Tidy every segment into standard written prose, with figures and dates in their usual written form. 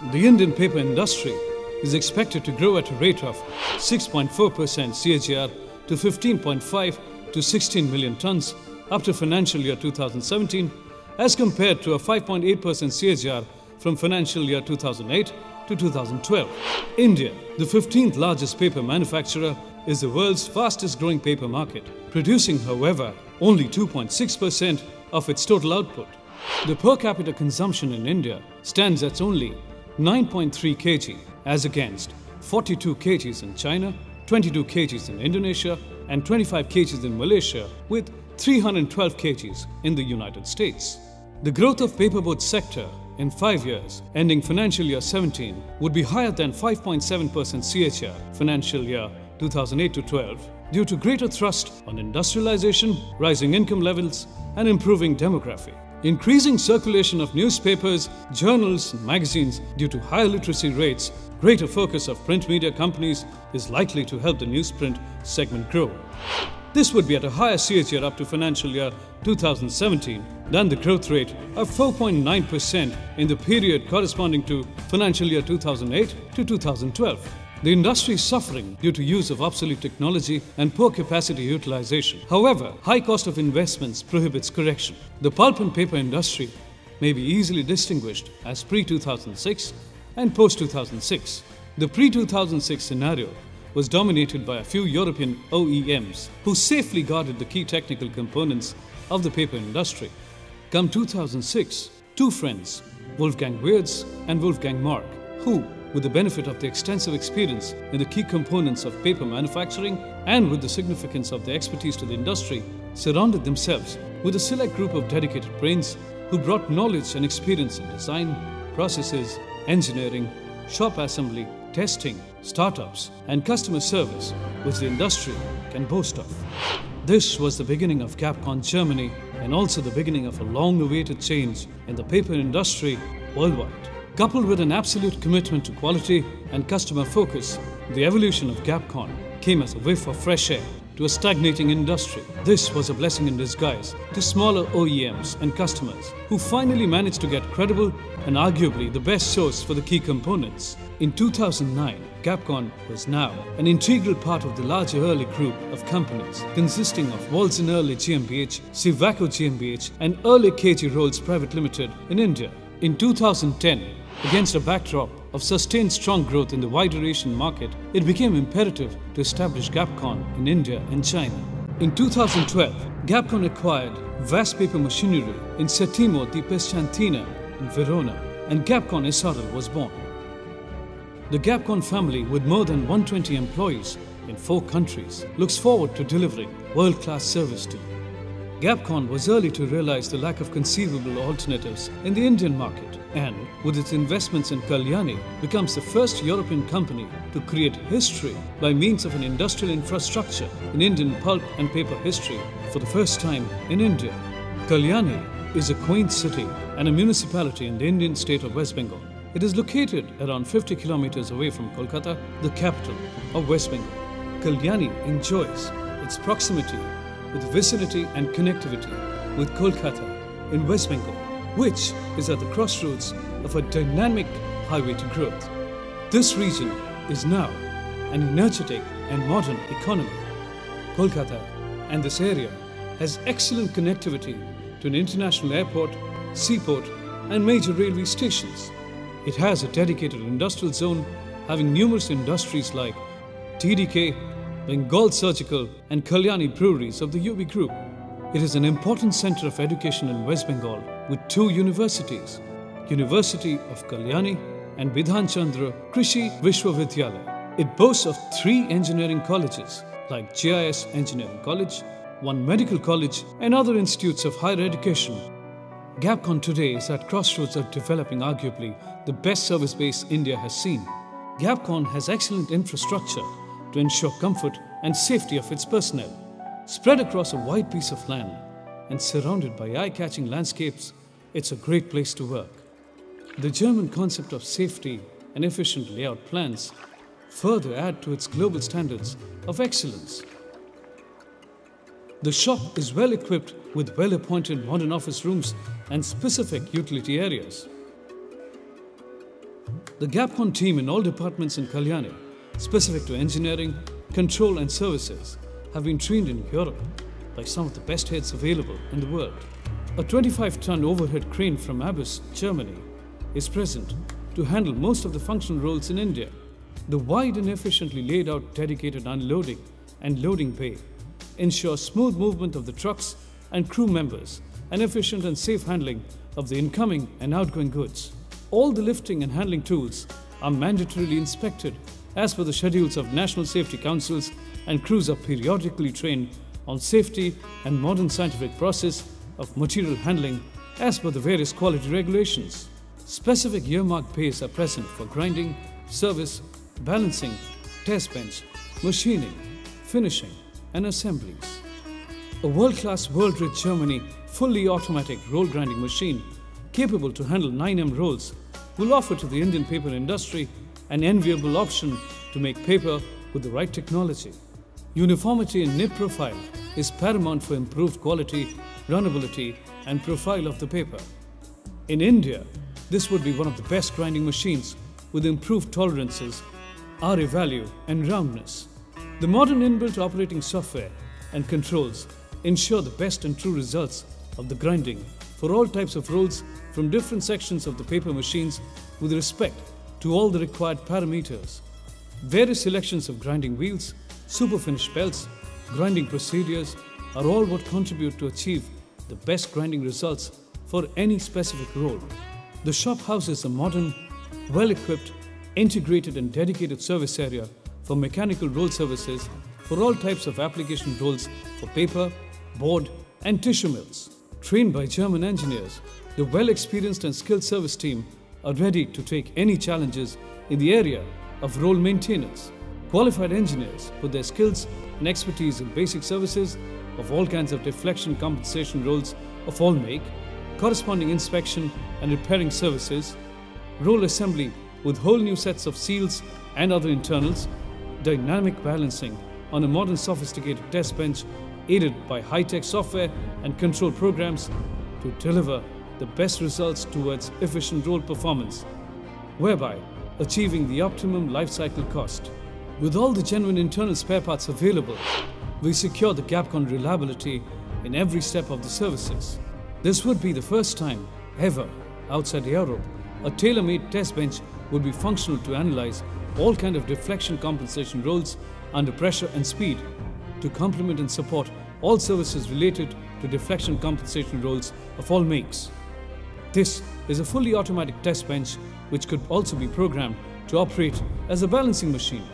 The Indian paper industry is expected to grow at a rate of 6.4% CAGR to 15.5 to 16 million tons up to financial year 2017 as compared to a 5.8% CAGR from financial year 2008 to 2012. India, the 15th largest paper manufacturer, is the world's fastest growing paper market, producing, however, only 2.6% of its total output. The per capita consumption in India stands at only 9.3 kg as against 42 kg in China, 22 kg in Indonesia and 25 kg in Malaysia, with 312 kg in the United States. The growth of paperboard sector in 5 years, ending financial year 17, would be higher than 5.7% CAGR financial year 2008 to 12 due to greater thrust on industrialization, rising income levels and improving demography. Increasing circulation of newspapers, journals and magazines due to higher literacy rates, greater focus of print media companies is likely to help the newsprint segment grow. This would be at a higher CAGR up to financial year 2017 than the growth rate of 4.9% in the period corresponding to financial year 2008 to 2012. The industry is suffering due to use of obsolete technology and poor capacity utilization. However, high cost of investments prohibits correction. The pulp and paper industry may be easily distinguished as pre-2006 and post-2006. The pre-2006 scenario was dominated by a few European OEMs who safely guarded the key technical components of the paper industry. Come 2006, two friends, Wolfgang Weertz and Wolfgang Mark, who, with the benefit of the extensive experience in the key components of paper manufacturing and with the significance of their expertise to the industry, surrounded themselves with a select group of dedicated brains who brought knowledge and experience in design, processes, engineering, shop assembly, testing, startups, and customer service, which the industry can boast of. This was the beginning of GAPCON Germany and also the beginning of a long-awaited change in the paper industry worldwide. Coupled with an absolute commitment to quality and customer focus, the evolution of GAPCON came as a whiff of fresh air to a stagnating industry. This was a blessing in disguise to smaller OEMs and customers who finally managed to get credible and arguably the best source for the key components. In 2009, GAPCON was now an integral part of the larger early group of companies consisting of Walls & Early GmbH, Sivaco GmbH and Early KG Rolls Private Limited in India. In 2010, against a backdrop of sustained strong growth in the wider Asian market, it became imperative to establish GAPCON in India and China. In 2012, GAPCON acquired vast paper machinery in Settimo di Pesciantina in Verona, and GAPCON SRL was born. The GAPCON family, with more than 120 employees in 4 countries, looks forward to delivering world-class service to you. GAPCON was early to realize the lack of conceivable alternatives in the Indian market and, with its investments in Kalyani, becomes the first European company to create history by means of an industrial infrastructure in Indian pulp and paper history for the first time in India. Kalyani is a quaint city and a municipality in the Indian state of West Bengal. It is located around 50 kilometers away from Kolkata, the capital of West Bengal. Kalyani enjoys its proximity with vicinity and connectivity with Kolkata in West Bengal, which is at the crossroads of a dynamic highway to growth. This region is now an energetic and modern economy. Kolkata and this area has excellent connectivity to an international airport, seaport and major railway stations. It has a dedicated industrial zone having numerous industries like TDK, Bengal Surgical and Kalyani breweries of the UB Group. It is an important center of education in West Bengal with 2 universities, University of Kalyani and Bidhan Chandra Krishi Vishwavidyalaya. It boasts of 3 engineering colleges like GIS Engineering College, 1 medical college and other institutes of higher education. GAPCON today is at crossroads of developing arguably the best service base India has seen. GAPCON has excellent infrastructure to ensure comfort and safety of its personnel. Spread across a wide piece of land and surrounded by eye-catching landscapes, it's a great place to work. The German concept of safety and efficient layout plans further add to its global standards of excellence. The shop is well equipped with well-appointed modern office rooms and specific utility areas. The GAPCON team in all departments in Kalyani, specific to engineering, control and services, have been trained in Europe by some of the best heads available in the world. A 25-ton overhead crane from Abyss, Germany, is present to handle most of the functional roles in India. The wide and efficiently laid out dedicated unloading and loading bay ensures smooth movement of the trucks and crew members and efficient and safe handling of the incoming and outgoing goods. All the lifting and handling tools are mandatorily inspected as per the schedules of National Safety Councils, and crews are periodically trained on safety and modern scientific process of material handling as per the various quality regulations. Specific earmarked bays are present for grinding, service, balancing, test bench, machining, finishing and assemblies. A world-class World-Rich Germany fully automatic roll grinding machine capable to handle 9M rolls will offer to the Indian paper industry an enviable option to make paper with the right technology. Uniformity in nib profile is paramount for improved quality, runnability and profile of the paper. In India, this would be one of the best grinding machines with improved tolerances, RA value and roundness. The modern inbuilt operating software and controls ensure the best and true results of the grinding for all types of rolls from different sections of the paper machines with respect to all the required parameters. Various selections of grinding wheels, super finish belts, grinding procedures are all what contribute to achieve the best grinding results for any specific roll. The shop houses a modern, well-equipped, integrated and dedicated service area for mechanical roll services for all types of application rolls for paper, board and tissue mills. Trained by German engineers, the well-experienced and skilled service team are ready to take any challenges in the area of roll maintenance. Qualified engineers put their skills and expertise in basic services of all kinds of deflection compensation rolls of all make, corresponding inspection and repairing services, roll assembly with whole new sets of seals and other internals, dynamic balancing on a modern sophisticated test bench aided by high-tech software and control programs to deliver the best results towards efficient roll performance, whereby achieving the optimum life cycle cost. With all the genuine internal spare parts available, we secure the GAPCON reliability in every step of the services. This would be the first time ever outside Europe a tailor-made test bench would be functional to analyze all kinds of deflection compensation rolls under pressure and speed to complement and support all services related to deflection compensation rolls of all makes. This is a fully automatic test bench which could also be programmed to operate as a balancing machine.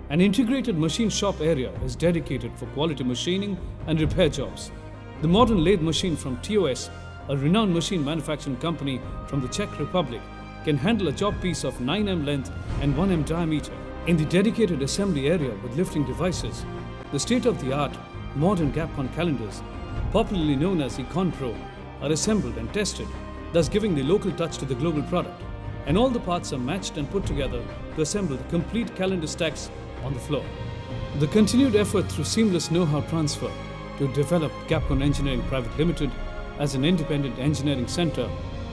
An integrated machine shop area is dedicated for quality machining and repair jobs. The modern lathe machine from TOS, a renowned machine manufacturing company from the Czech Republic, can handle a job piece of 9M length and 1M diameter. In the dedicated assembly area with lifting devices, the state-of-the-art modern GAPCON calendars, popularly known as Econ Pro, are assembled and tested, thus giving the local touch to the global product. And all the parts are matched and put together to assemble the complete calendar stacks on the floor. The continued effort through seamless know-how transfer to develop GAPCON Engineering Private Limited as an independent engineering center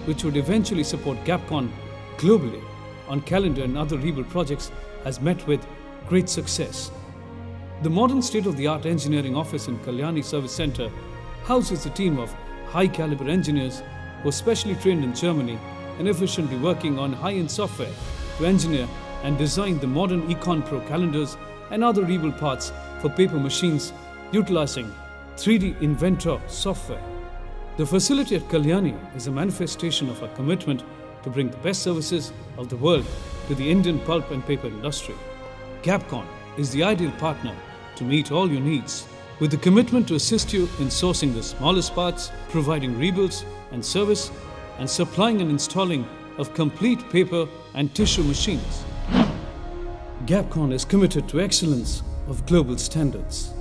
which would eventually support GAPCON globally on calendar and other rebuild projects has met with great success. The modern state-of-the-art engineering office in Kalyani Service Center houses a team of high-caliber engineers who are specially trained in Germany and efficiently working on high-end software to engineer and design the modern Econ Pro calendars and other rebuild parts for paper machines utilizing 3D Inventor software. The facility at Kalyani is a manifestation of our commitment to bring the best services of the world to the Indian pulp and paper industry. GAPCON is the ideal partner to meet all your needs, with the commitment to assist you in sourcing the smallest parts, providing rebuilds and service, and supplying and installing of complete paper and tissue machines. GAPCON is committed to excellence of global standards.